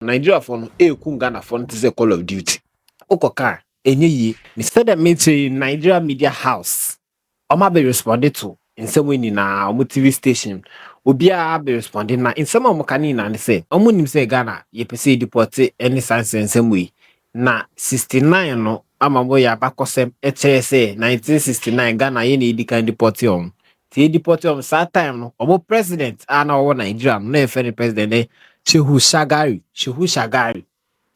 Nigeria for no eku Ghana for this a call of duty. Okoka enye yi. Instead of me to Nigeria Media House, I'ma be responded to in some way na omo TV station. Obia be responding na in some omo kani na say omo nim say Ghana ye pese deport any sense in some way. Na 69 no amambo ya bakosem eche say 1969 Ghana ye ni kan deport on. Ti deport on that time no omo president ana owo Nigeria no e fe president Shehu Shagari.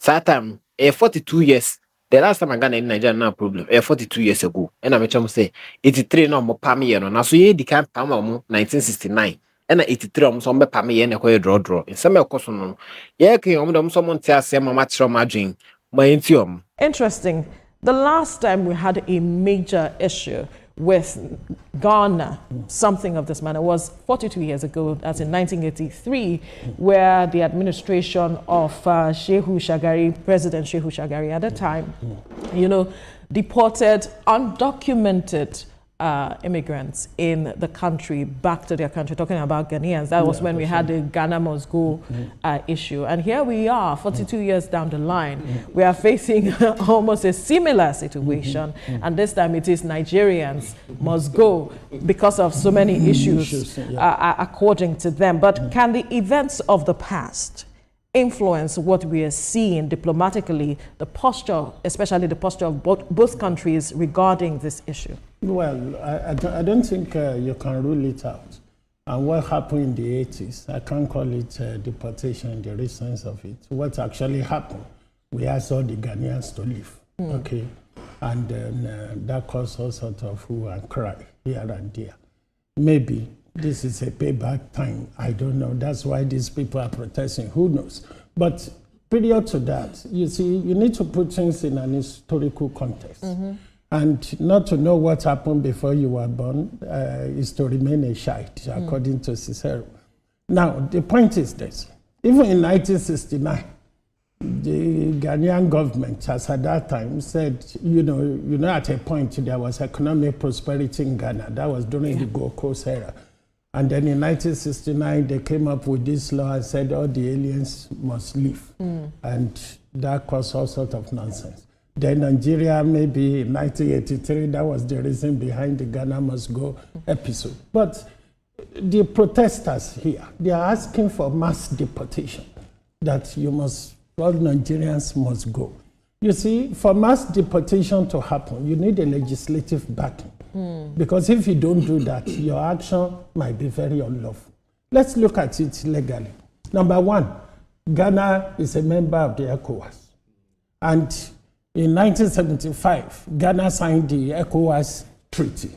That time, 42 years. The last time I got in Nigeria, no problem. 42 years ago. And I'm say 83 no more pami no. Now so ye di kan pama mo 1969. And 83 almost on be pami ye na ko draw. In some course no. Ye ke om someone tell say mama tro madwin. Ma entiom. Interesting. The last time we had a major issue with Ghana, something of this manner, was 42 years ago, as in 1983, where the administration of Shehu Shagari, President Shehu Shagari at the time, deported undocumented immigrants in the country back to their country, talking about Ghanaians. That was when we had the Ghana must go issue. And here we are, 42 years down the line. We are facing almost a similar situation. And this time it is Nigerians must go because of so many issues according to them. But can the events of the past influence what we are seeing diplomatically, the posture, especially the posture of both countries regarding this issue? Well, I don't think you can rule it out. And what happened in the 80s, I can't call it deportation in the real sense of it. What actually happened, we asked all the Ghanaians to leave, okay? And then that caused all sorts of hue and cry here and there. Maybe this is a payback time. I don't know. That's why these people are protesting. Who knows? But prior to that, you see, you need to put things in an historical context. And not to know what happened before you were born is to remain a child, according to Cicero. Now, the point is this. Even in 1969, the Ghanaian government, as at that time, said, at a point there was economic prosperity in Ghana. That was during the Gold Coast era. And then in 1969, they came up with this law and said all the aliens must leave. And that caused all sorts of nonsense. Then Nigeria, maybe in 1983, that was the reason behind the Ghana must go episode. But the protesters here, they are asking for mass deportation, that all Nigerians must go. You see, for mass deportation to happen, you need a legislative backing. Because if you don't do that, your action might be very unlawful. Let's look at it legally. Number one, Ghana is a member of the ECOWAS. And in 1975, Ghana signed the ECOWAS Treaty.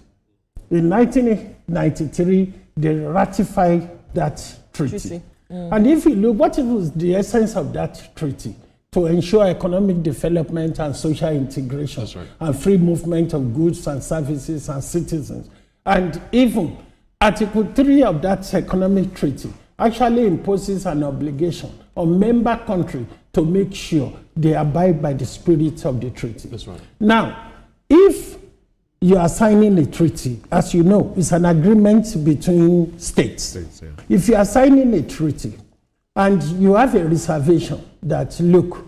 In 1993, they ratified that treaty. And if you look, what was the essence of that treaty? To ensure economic development and social integration, and free movement of goods and services and citizens. And even Article 3 of that economic treaty actually imposes an obligation on member countries to make sure they abide by the spirit of the treaty. That's right. Now, if you are signing a treaty, as you know, it's an agreement between states. If you are signing a treaty and you have a reservation that, look,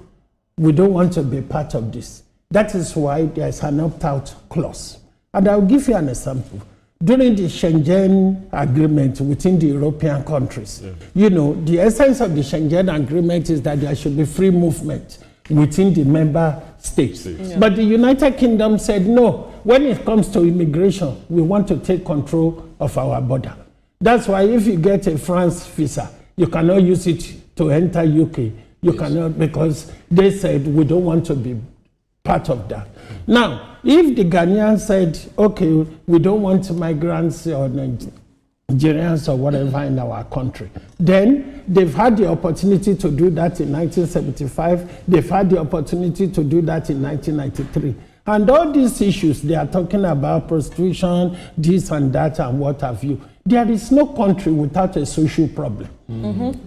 we don't want to be part of this, that is why there's an opt-out clause. And I'll give you an example. During the Schengen agreement within the European countries, the essence of the Schengen agreement is that there should be free movement within the member states. But the United Kingdom said, no, when it comes to immigration, we want to take control of our border. That's why if you get a France visa, you cannot use it to enter UK. You cannot, because they said we don't want to be part of that. Now, if the Ghanaians said, okay, we don't want migrants or Nigerians or whatever in our country, then they've had the opportunity to do that in 1975. They've had the opportunity to do that in 1993. And all these issues, they are talking about prostitution, this and that, and what have you. There is no country without a social problem.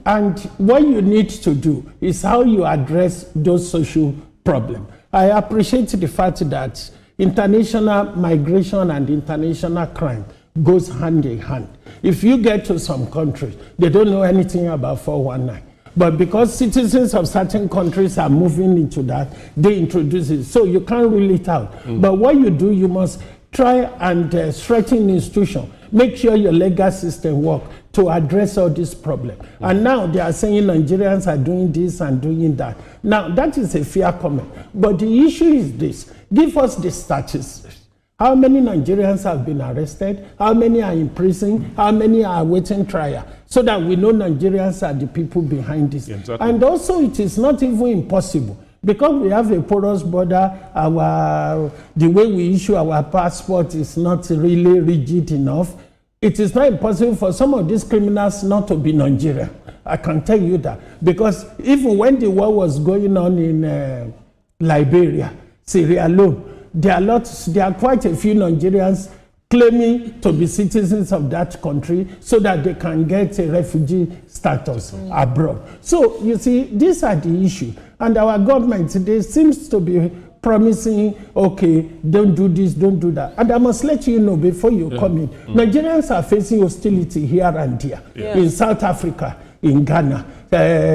And what you need to do is how you address those social problems. I appreciate the fact that international migration and international crime goes hand in hand. If you get to some countries, they don't know anything about 419. But because citizens of certain countries are moving into that, they introduce it. So you can't rule it out. But what you do, you must try and strengthen the institution. Make sure your legal system work to address all these problems. And now they are saying Nigerians are doing this and doing that. Now, that is a fair comment. But the issue is this. Give us the statistics. How many Nigerians have been arrested? How many are in prison? How many are awaiting trial? So that we know Nigerians are the people behind this. Exactly. And also, it is not even impossible. Because we have a porous border, the way we issue our passport is not really rigid enough. It is not impossible for some of these criminals not to be Nigerian. I can tell you that. Because even when the war was going on in Liberia, Sierra Leone, there are quite a few Nigerians claiming to be citizens of that country so that they can get a refugee status abroad. So, you see, these are the issues. And our government today seems to be promising, okay, don't do this, don't do that. And I must let you know before you come in, Nigerians are facing hostility here and there. In South Africa, in Ghana,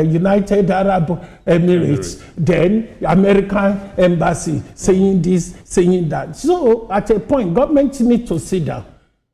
United Arab Emirates, then American embassy saying this, saying that. So at a point, government needs to sit down.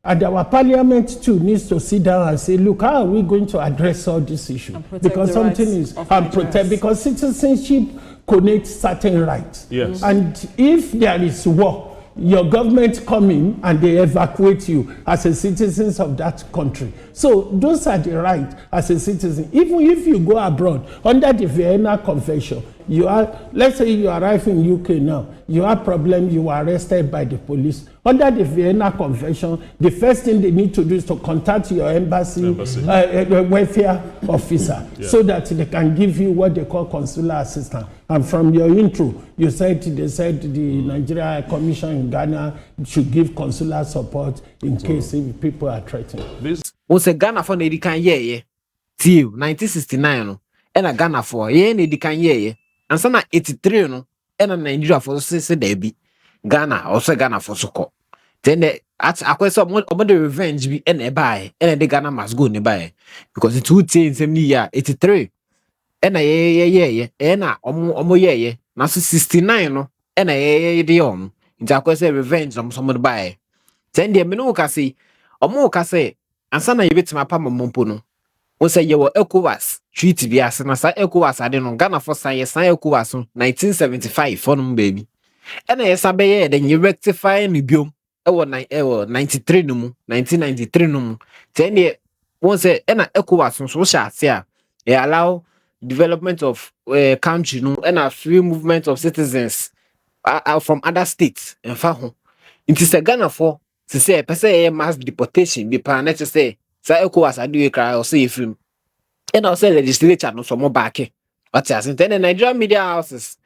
And our parliament too needs to sit down and say, look, how are we going to address all these issues? Because something is, and protect, because citizenship connects certain rights. Yes. And if there is war, your government come in and they evacuate you as a citizens of that country. So those are the rights as a citizen. Even if you go abroad under the Vienna Convention, you are, let's say you arrive in UK now, you have problem, you are arrested by the police. Under the Vienna Convention, the first thing they need to do is to contact your embassy. Welfare officer, so that they can give you what they call consular assistance. And from your intro, they said the Nigeria Commission in Ghana should give consular support in case if people are threatened. Was a Ghana for Nedi can ye till 1969 and a Ghana for ye Nedi can ye and some 83 no and a Nigeria for Sissy Debbie Ghana also Ghana for Soko. Then at a question of the revenge be any buy and the Ghana must go nearby because it would say in 70 year 83 and a ye and a omo ye now 69 no and a ye on into a question revenge on some of the buy. Then the Minoka say omo say and sana you bet my pama mompono. O say you were ECOWAS treaty be as na sa ECOWAS ade no Ghana for science san ECOWAS 1975 for no baby. And I sabe then you rectify ni biom. Ewo 93 no mu 1993 no mu. Then the one say na ECOWAS so sha ase they allow development of country no and a free movement of citizens from other states and fa ho. It is a Ghana for to say person mass deportation be plan to say ECOWAS adu e cry or say film. And also legislature no so mo back. What you say the Nigerian media houses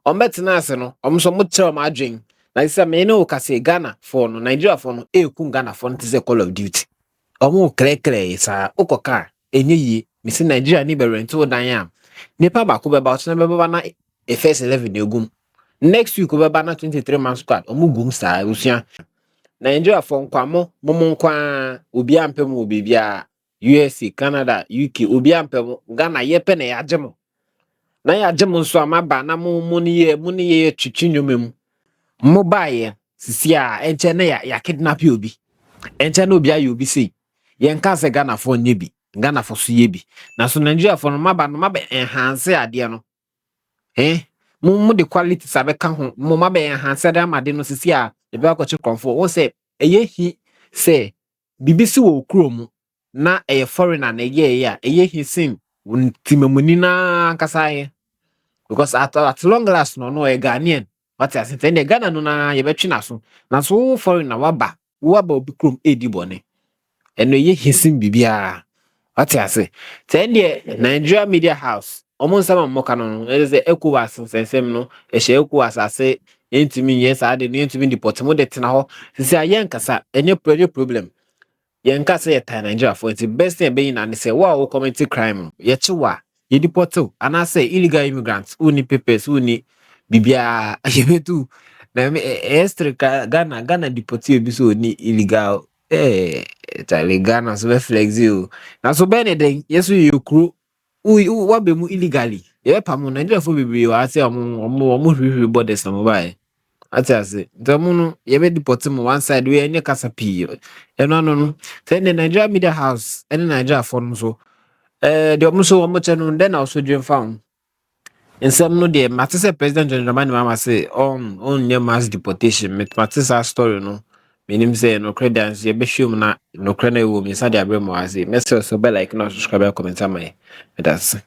on betina no so mo tell ma adwen. Na say me no ka say Ghana for no Nigeria for no ku Ghana for no say call of duty. Omo kre sa okoka enye yi me say Nigeria ni be rent o dan am. Nipa ba ko be ba so na be ba na e first 11 egum. Next week we be ba na 23 man squad omo gum sa usua. Nigeria for nkwamo momo nkwa obi ampem obi bia USA, Canada, UK obi ampem Ghana ye pe na ya agemo. Na ya agemo so amaba na mo ni ye twitwi nwomem. Mo bae sisi a enche na ya kidnap you obi. Enche na obi ayo obi sei. Ye nka se Ghana for nye bi. Ghana for so ye bi. Na so Nigeria for no maba enhance ade no. Mo the quality sabe kan ho. Mo maba enhance ade amade no sisi a ebe akọchi konfo. Wo se eye hi se bibisi wo krom na eye foreigner na eye hi sin timemuni na kasaye. Because at long last no a Ghanaian. What I said, the Ghana no na ye betwi na so foreigner waba obi krom edi bone. Eno ye hisim bibia. What I say, then the Nigeria Media House omo sama moka no say ECOWAS sensem no e she ECOWAS ase entimi yes ade no entimi deport mo de tena ho sisi ayen kasa enye problem yen kasa ye ta Nigeria for it best thing be na say wa commit crime ye chiwa ye deport ana say illegal immigrants uni papers uni bibia yebetu na extra Ghana deport you bi so ni illegal Ghana so be flexi o na so be ne den yeso you crew what be mu illegally. Yeah, pamu Nigeria for be I say omo borders na mobile. Ati ase. Ntamu no ye be deport mu one side we enye kasa pii. Eno no. Say the Nigeria Media House, any Nigeria for no so. The omo so omo che no then also dream found. Nsɛm no deɛ mate sɛ president John Dramani Mahama sɛ ɔnyɛ mass deportation mate saa story no menim sɛ nokorɛ da nso yɛbɛhwɛ mu na nokorɛ no ɛwɔ mu yɛsa de aberɛ mu ase mɛsɛ so bɛ like na subscribe comment ama yɛ meda ase